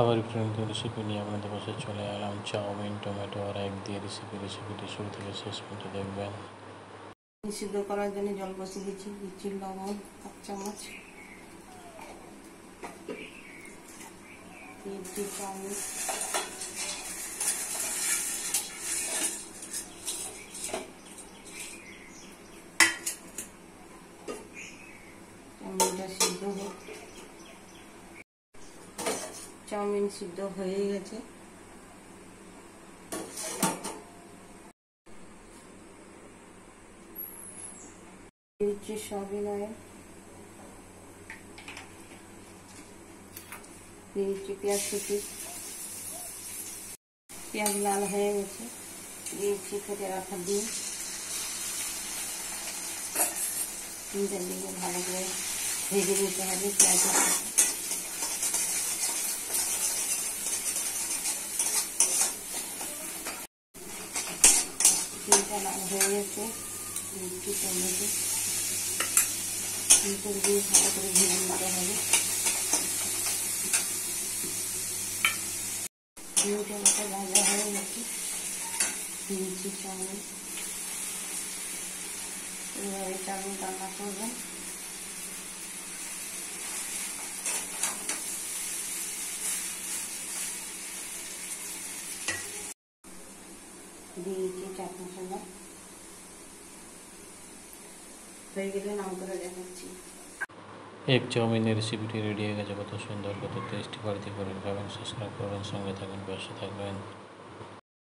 আবার একটু নতুন রেসিপি নিয়ে আপনাদের পাশে চলে এলাম। চাউমিন, টমেটো আর এগ দিয়ে রেসিপিটি শুরু থেকে শেষ পর্যন্ত দেখবেন। সিদ্ধ করার জন্য জল বসিয়ে দিচ্ছি, দিচ্ছি লবণ 1 চামচ, দিচ্ছি চাউমিন, চাউমিনটা সিদ্ধ হোক। চাউমিন সিদ্ধ হয়ে গেছে। দিচ্ছি সয়াবিন অয়েল, দিচ্ছি পেঁয়াজ কুচি, পেঁয়াজ লাল হয়ে গেছে, দিয়েছি কেটে রাখা ডিম, ডিমটার দিকে ভালো করে ভেজে নিতে হবে। পেঁয়াজের ডিমটা লাল হয়ে গেছে, দিচ্ছি টমেটো, ডিমটা দিয়ে ভালো করে ভেজে নিতে হবে। ডিমটা মতো ভাজা হয়ে গেছে, দিয়েছি চাউমিন। এইভাবে চাউমিন রান্না করবেন। দিয়েছি চাট মশলা, হয়ে গেলে নাম করে দেখাচ্ছি। এগ চাউমিনের রেসিপিটি রেডি হয়ে গেছে। কত সুন্দর, কত টেস্টি। বাড়িতে করে খাবেন, সাবস্ক্রাইব করবেন, সঙ্গে থাকবেন, পাশে থাকবেন।